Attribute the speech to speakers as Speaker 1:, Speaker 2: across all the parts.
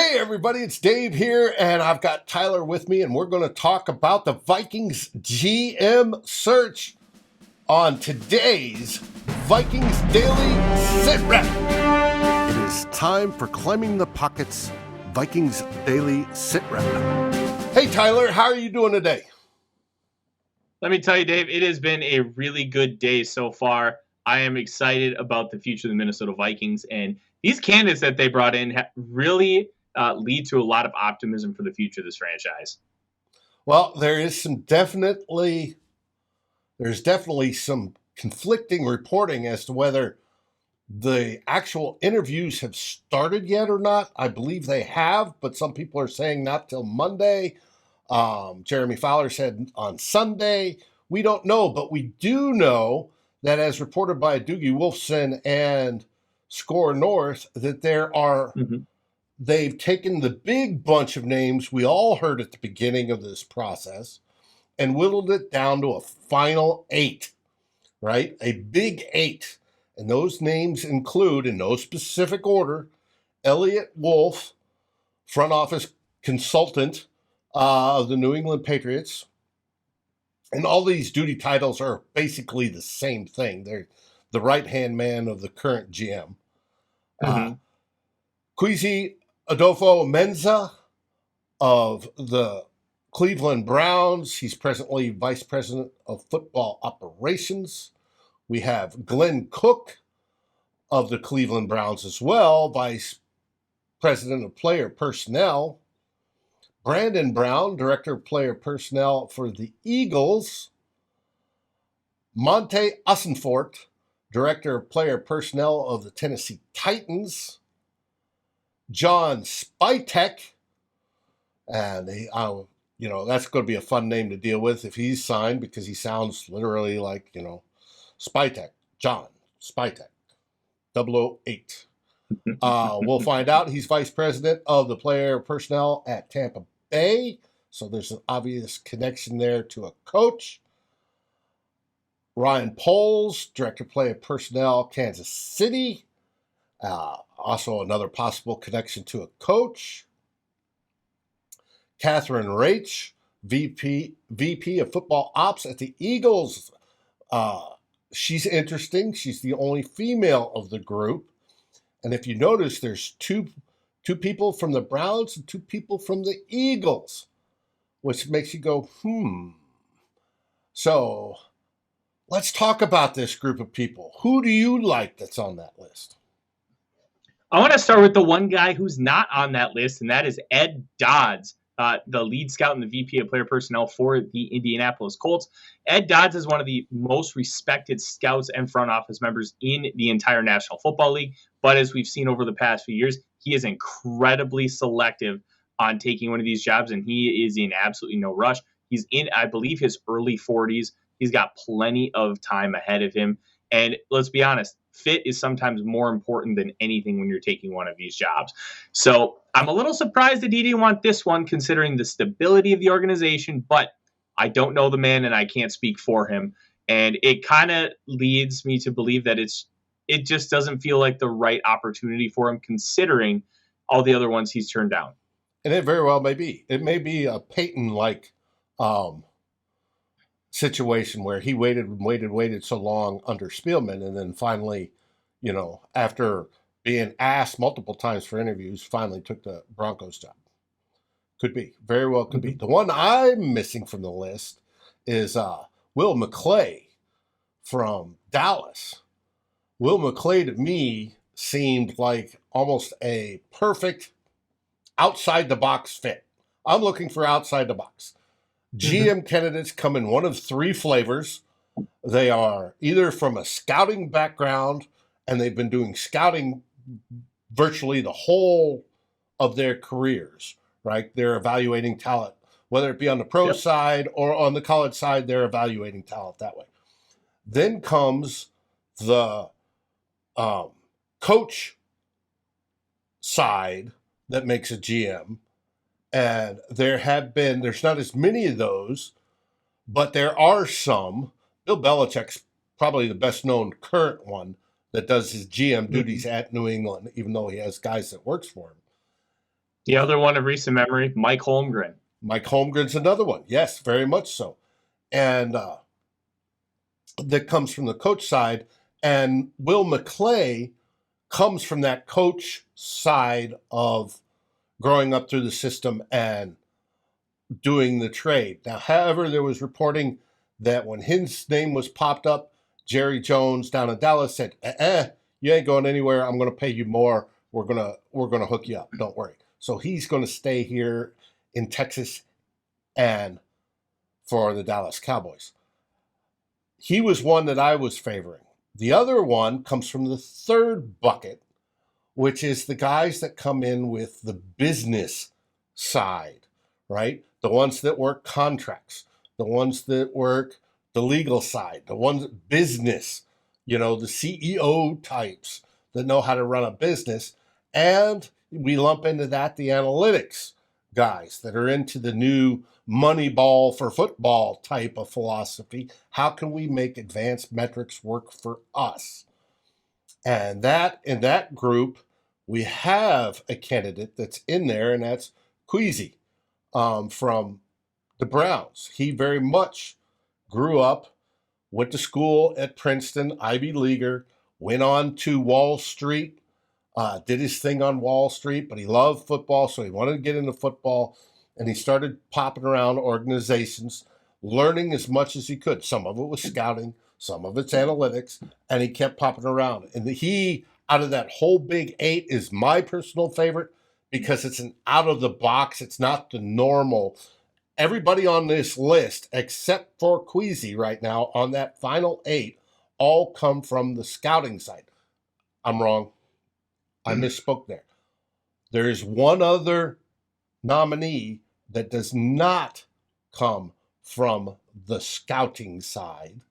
Speaker 1: Hey everybody, it's Dave here, and I've got Tyler with me, and we're going to talk about the Vikings GM search on today's Vikings Daily SITREP. It is time for Climbing the Pockets Vikings Daily SITREP. Hey Tyler, how are you doing today?
Speaker 2: Let me tell you, Dave, it has been a really good day so far. I am excited about the future of the Minnesota Vikings, and these candidates that they brought in really lead to a lot of optimism for the future of this franchise.
Speaker 1: Well, there's definitely some conflicting reporting as to whether the actual interviews have started yet or not. I believe they have, but some people are saying not till Monday. Jeremy Fowler said on Sunday. We don't know, but we do know that, as reported by Doogie Wolfson and Score North, that there are they've taken the big bunch of names we all heard at the beginning of this process and whittled it down to a final 8, right? A big 8. And those names include, in no specific order, Eliot Wolf, front office consultant of the New England Patriots. And all these duty titles are basically the same thing. They're the right-hand man of the current GM. Zygi Adofo-mensah of the Cleveland Browns. He's presently Vice President of Football Operations. We have Glenn Cook of the Cleveland Browns as well, Vice President of Player Personnel. Brandon Brown, Director of Player Personnel for the Eagles. Monti Ossenfort, Director of Player Personnel of the Tennessee Titans. John Spytek, and that's going to be a fun name to deal with if he's signed, because he sounds literally like, Spytek, John Spytek, 008. We'll find out. He's Vice President of the Player Personnel at Tampa Bay, so there's an obvious connection there to a coach. Ryan Poles, Director of Player Personnel, Kansas City. Also another possible connection to a coach. Catherine Raiche, VP of Football Ops at the Eagles. She's interesting. She's the only female of the group. And if you notice, there's two people from the Browns and 2 people from the Eagles, which makes you go, So let's talk about this group of people. Who do you like that's on that list?
Speaker 2: I want to start with the one guy who's not on that list, and that is Ed Dodds, the lead scout and the VP of Player Personnel for the Indianapolis Colts. Ed Dodds is one of the most respected scouts and front office members in the entire National Football League. But as we've seen over the past few years, he is incredibly selective on taking one of these jobs, and he is in absolutely no rush. He's in, I believe, his early 40s. He's got plenty of time ahead of him. And let's be honest, fit is sometimes more important than anything when you're taking one of these jobs. So I'm a little surprised that he didn't want this one, considering the stability of the organization, but I don't know the man and I can't speak for him. And it kind of leads me to believe that it just doesn't feel like the right opportunity for him, considering all the other ones he's turned down.
Speaker 1: And it very well may be. It may be a Peyton-like situation where he waited so long under Spielman, and then finally, after being asked multiple times for interviews, finally took the Broncos job. Could be. Very well could be. The one I'm missing from the list is Will McClay from Dallas. Will McClay, to me, seemed like almost a perfect outside-the-box fit. I'm looking for outside-the-box. GM candidates come in one of 3 flavors. They are either from a scouting background, and they've been doing scouting virtually the whole of their careers, right? They're evaluating talent, whether it be on the pro side or on the college side, they're evaluating talent that way. Then comes the coach side that makes a GM. And there's not as many of those, but there are some. Bill Belichick's probably the best known current one that does his GM duties at New England, even though he has guys that works for him.
Speaker 2: The other one of recent memory, Mike Holmgren.
Speaker 1: Mike Holmgren's another one. Yes, very much so. And that comes from the coach side. And Will McClay comes from that coach side of growing up through the system and doing the trade. Now, however, there was reporting that when his name was popped up, Jerry Jones down in Dallas said, you ain't going anywhere. I'm going to pay you more. We're gonna hook you up. Don't worry. So he's going to stay here in Texas and for the Dallas Cowboys. He was one that I was favoring. The other one comes from the third bucket, which is the guys that come in with the business side, right? The ones that work contracts, the ones that work the legal side, the ones business, the CEO types that know how to run a business. And we lump into that the analytics guys that are into the new Moneyball for football type of philosophy. How can we make advanced metrics work for us? And that in that group, we have a candidate that's in there, and that's Queasy from the Browns. He very much grew up, went to school at Princeton, Ivy Leaguer, went on to Wall Street, did his thing on Wall Street, but he loved football, so he wanted to get into football, and he started popping around organizations, learning as much as he could. Some of it was scouting, some of it's analytics, and he kept popping around. And he, out of that whole big 8, is my personal favorite because it's an out of the box. It's not the normal. Everybody on this list, except for Queasy right now, on that final 8, all come from the scouting side. I'm wrong. I misspoke there. There is one other nominee that does not come from the scouting side.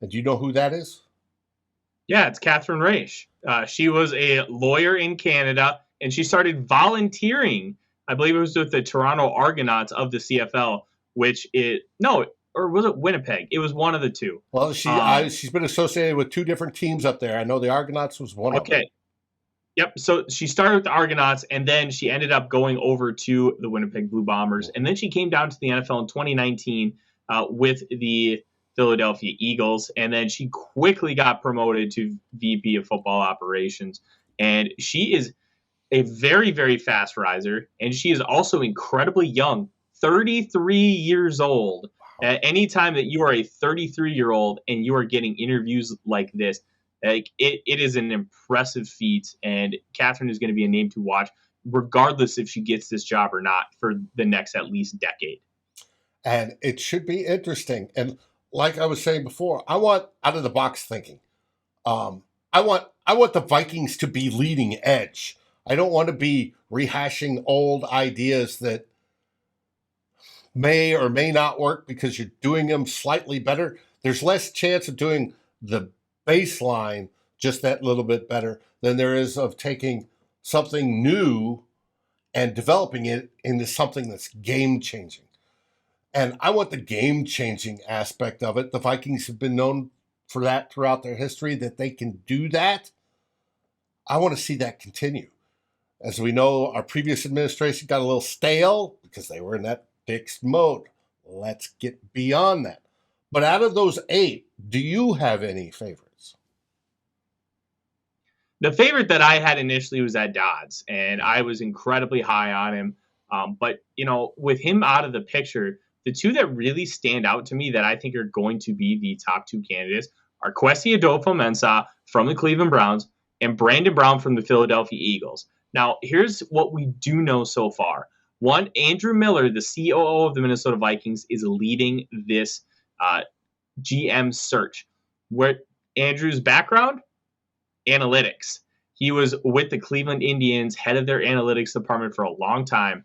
Speaker 1: And do you know who that is?
Speaker 2: Yeah, it's Catherine Raiche. She was a lawyer in Canada, and she started volunteering. I believe it was with the Toronto Argonauts of the CFL, or was it Winnipeg? It was one of the two.
Speaker 1: Well, she's been associated with 2 different teams up there. I know the Argonauts was one of them. Okay.
Speaker 2: Yep. So she started with the Argonauts, and then she ended up going over to the Winnipeg Blue Bombers. And then she came down to the NFL in 2019 with the Philadelphia Eagles. And then she quickly got promoted to VP of Football Operations. And she is a very, very fast riser. And she is also incredibly young, 33 years old. At any time that you are a 33-year-old and you are getting interviews like this, like it is an impressive feat, and Catherine is going to be a name to watch, regardless if she gets this job or not, for the next at least decade.
Speaker 1: And it should be interesting. And like I was saying before, I want out of the box thinking. I want the Vikings to be leading edge. I don't want to be rehashing old ideas that may or may not work because you're doing them slightly better. There's less chance of doing the baseline just that little bit better than there is of taking something new and developing it into something that's game-changing. And I want the game-changing aspect of it. The Vikings have been known for that throughout their history, that they can do that. I want to see that continue. As we know, our previous administration got a little stale because they were in that fixed mode. Let's get beyond that. But out of those 8, do you have any favorites?
Speaker 2: The favorite that I had initially was Ed Dodds, and I was incredibly high on him. But, with him out of the picture, the 2 that really stand out to me that I think are going to be the top 2 candidates are Kwesi Adofo-Mensah from the Cleveland Browns and Brandon Brown from the Philadelphia Eagles. Now, here's what we do know so far. One, Andrew Miller, the COO of the Minnesota Vikings, is leading this GM search. Where Andrew's background? Analytics. He was with the Cleveland Indians, head of their analytics department for a long time,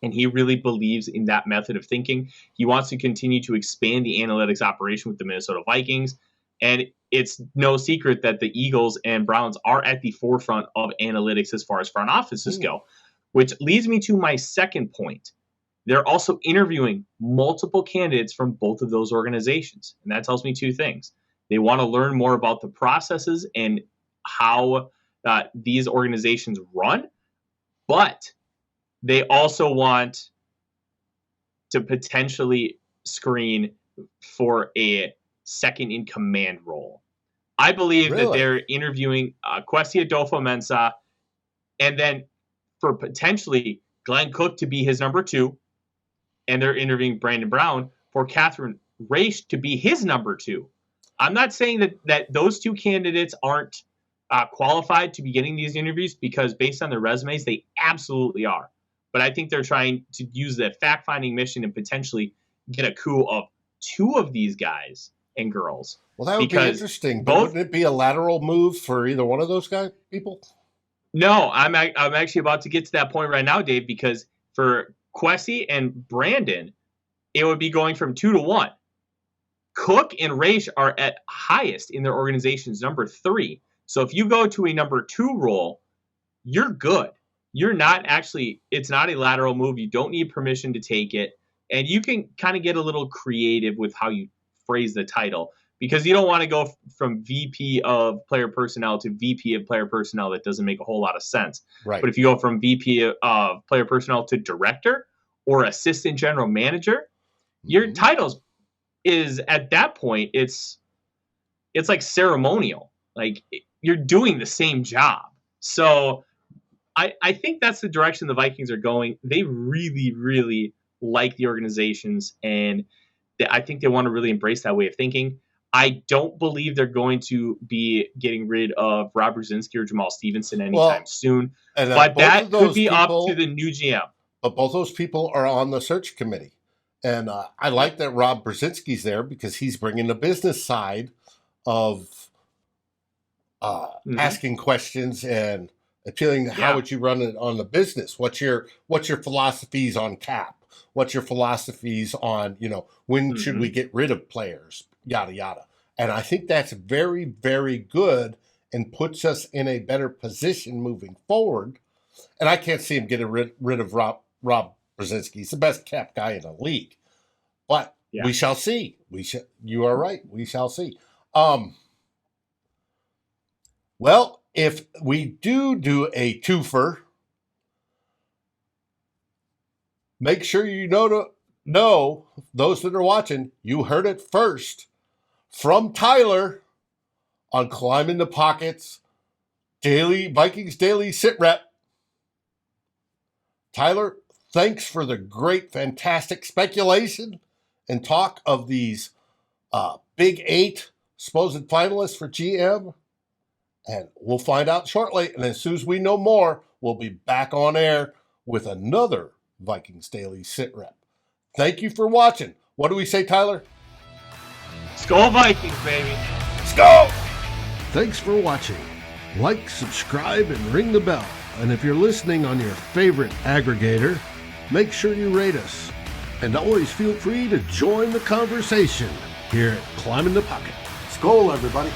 Speaker 2: and he really believes in that method of thinking. He wants to continue to expand the analytics operation with the Minnesota Vikings, and it's no secret that the Eagles and Browns are at the forefront of analytics as far as front offices go, which leads me to my second point. They're also interviewing multiple candidates from both of those organizations, and that tells me 2 things. They want to learn more about the processes and how these organizations run, but they also want to potentially screen for a second in command role. I believe that they're interviewing Kwesi Adofo-Mensah, and then for potentially Glenn Cook to be his number 2, and they're interviewing Brandon Brown for Catherine Raiche to be his number 2. I'm not saying that those 2 candidates aren't qualified to be getting these interviews, because based on their resumes, they absolutely are. But I think they're trying to use the fact-finding mission and potentially get a coup of 2 of these guys and girls.
Speaker 1: Well, that would be interesting. But wouldn't it be a lateral move for either one of those people?
Speaker 2: No, I'm actually about to get to that point right now, Dave, because for Kwesi and Brandon, it would be going from 2 to 1. Cook and Raiche are at highest in their organization's number 3. So if you go to a number 2 role, you're good. You're not actually, it's not a lateral move. You don't need permission to take it. And you can kind of get a little creative with how you phrase the title, because you don't want to go from VP of player personnel to VP of player personnel. That doesn't make a whole lot of sense.
Speaker 1: Right.
Speaker 2: But if you go from VP of player personnel to director or assistant general manager, your titles is at that point, it's like ceremonial. Like, you're doing the same job. So I think that's the direction the Vikings are going. They really, really like the organizations, and I think they want to really embrace that way of thinking. I don't believe they're going to be getting rid of Rob Brzezinski or Jamal Stevenson anytime soon. But that could be up to the new GM.
Speaker 1: But both those people are on the search committee. And I like that Rob Brzezinski's there, because he's bringing the business side of asking questions and appealing to how would you run it on the business. What's your philosophies on cap? What's your philosophies on, when should we get rid of players? Yada, yada. And I think that's very, very good and puts us in a better position moving forward. And I can't see him getting rid of Rob Brzezinski. He's the best cap guy in the league. But we shall see. You are right. We shall see. Well, if we do a twofer, make sure you know, those that are watching, you heard it first from Tyler on Climbing the Pockets Vikings Daily SITREP. Tyler, thanks for the great, fantastic speculation and talk of these Big 8 supposed finalists for GM. And we'll find out shortly. And as soon as we know more, we'll be back on air with another Vikings Daily SITREP. Thank you for watching. What do we say, Tyler?
Speaker 2: Skol Vikings, baby.
Speaker 1: Skol!
Speaker 3: Thanks for watching. Like, subscribe, and ring the bell. And if you're listening on your favorite aggregator, make sure you rate us. And always feel free to join the conversation here at Climbing the Pocket.
Speaker 1: Skol, everybody.